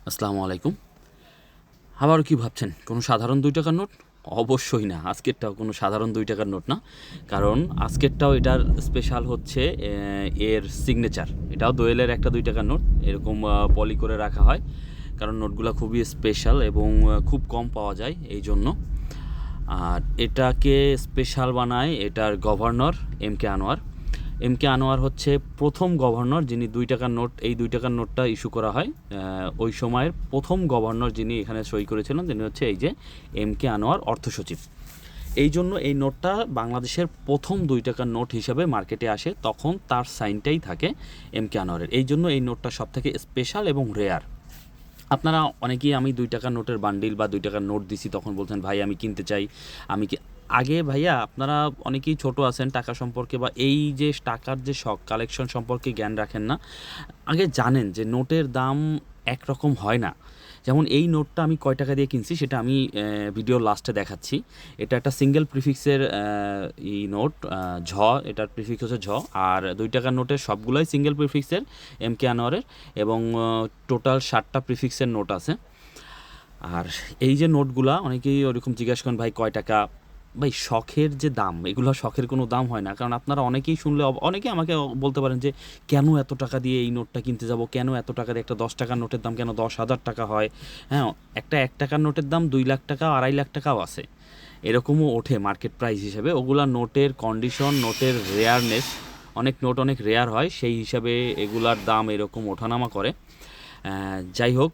আসসালামু আলাইকুম। আবারও কি ভাবছেন কোনো সাধারণ ২ টাকার নোট? অবশ্যই না, আজকেরটাও কোনো সাধারণ ২ টাকার নোট না। কারণ আজকেরটাও এটার স্পেশাল হচ্ছে এর সিগনেচার। এটাও দোয়েলের একটা ২ টাকার নোট। এরকম পলি করে রাখা হয়। কারণ নোটগুলা খুবই স্পেশাল এবং খুব কম পাওয়া যায় এইজন্য। আর এটাকে স্পেশাল বানায় এটার governor MK. Anwar. MK. Anwar হচ্ছে প্রথম গভর্নর যিনি ২ টাকার নোট, এই ২ টাকার নোটটা ইস্যু করা হয়। ওই সময়ের প্রথম গভর্নর যিনি এখানে সই করেছিলেন তিনি হচ্ছে এই যে এম.কে. আনোয়ার অর্থ সচিব। এই জন্য এই নোটটা বাংলাদেশের প্রথম ২ টাকার নোট হিসাবে মার্কেটে আসে, তখন তার সাইনটাই থাকে এম.কে. আনোয়ারের। এই জন্য এই নোটটা সবথেকে স্পেশাল এবং রেয়ার। আপনারা অনেকেই আমি ২ টাকার নোটের বান্ডিল বা ২ টাকার নোট দিছি তখন বলছেন ভাই আমি কিনতে চাই, আমি কি আগে ভাইয়া আপনারা অনেকেই ছোট আছেন টাকা সম্পর্কে বা এই যে টাকার যে শখ কালেকশন সম্পর্কে জ্ঞান রাখেন না। আগে জানেন যে নোটের দাম একরকম হয় না। যেমন এই নোটটা আমি কয় টাকা দিয়ে কিনছি সেটা আমি ভিডিওর লাস্টে দেখাচ্ছি। এটা একটা সিঙ্গেল প্রিফিক্সের নোট, ঝ, এটার প্রিফিক্স হচ্ছে ঝ। আর ২ টাকার নোটের সবগুলোই সিঙ্গেল প্রিফিক্সের এম.কে. আনোয়ারের এবং টোটাল ৭টা প্রিফিক্সের নোট আছে। আর এই যে নোটগুলা অনেকেই ওরকম জিজ্ঞাসা করেন ভাই কয় টাকা? ভাই শখের যে দাম, এগুলো শখের কোনো দাম হয় না। কারণ আপনারা অনেকেই শুনলে অনেকেই আমাকে বলতে পারেন যে কেন এত টাকা দিয়ে এই নোটটা কিনতে যাব, কেন এত টাকা দিয়ে একটা ১০ টাকার নোটের দাম কেন ১০,০০০ টাকা হয়? হ্যাঁ, একটা ১ টাকার নোটের দাম ২ লাখ টাকা, ২.৫ লাখ টাকাও আছে। এরকমও ওঠে মার্কেট প্রাইস হিসেবে। ওগুলা নোটের কন্ডিশন, নোটের রেয়ারনেস, অনেক নোট অনেক রেয়ার হয়, সেই হিসাবে এগুলার দাম এরকম ওঠানামা করে। যাই হোক,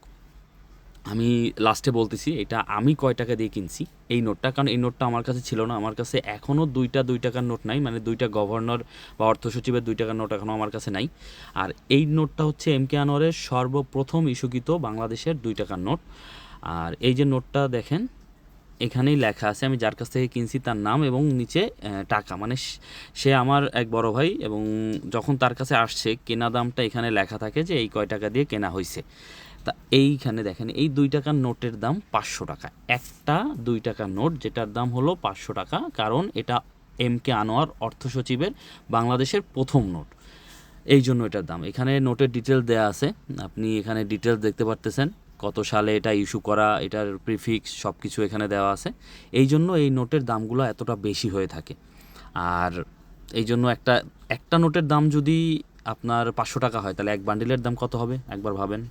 আমি লাস্টে বলতেছি এটা আমি কয় টাকা দিয়ে কিনছি এই নোটটা। কারণ এই নোটটা আমার কাছে ছিল না, আমার কাছে এখনও ২টা ২ টাকার নোট নাই, মানে ২টা গভর্নর বা অর্থ সচিবের ২ টাকার নোট এখনও আমার কাছে নাই। আর এই নোটটা হচ্ছে এম.কে. আনোয়ারের সর্বপ্রথম ইস্যুকৃত বাংলাদেশের ২ টাকার নোট। আর এই যে নোটটা দেখেন, এখানেই লেখা আছে আমি যার কাছ থেকে কিনছি তার নাম এবং নিচে টাকা, মানে সে আমার এক বড় ভাই এবং যখন তার কাছে আসছে কেনা দামটা এখানে লেখা থাকে যে এই কয় টাকা দিয়ে কেনা হয়েছে। তা এইখানে দেখেন এই ২ টাকার নোটের দাম ৫০০ টাকা। একটা ২ টাকার নোট যেটার দাম হলো ৫০০ টাকা, কারণ এটা এম.কে. আনোয়ার অর্থ সচিবের বাংলাদেশের প্রথম নোট। এই জন্য এটার দাম। এখানে নোটের ডিটেল দেয়া আছে, আপনি এখানে ডিটেলস দেখতে পারতেছেন, কত সালে এটা ইস্যু করা, এটার প্রিফিক্স সব কিছু এখানে দেওয়া আছে। এই জন্য এই নোটের দামগুলো এতটা বেশি হয়ে থাকে। আর এই জন্য একটা নোটের দাম যদি আপনার ৫০০ টাকা হয় তাহলে এক বান্ডিলের দাম কত হবে একবার ভাবেন।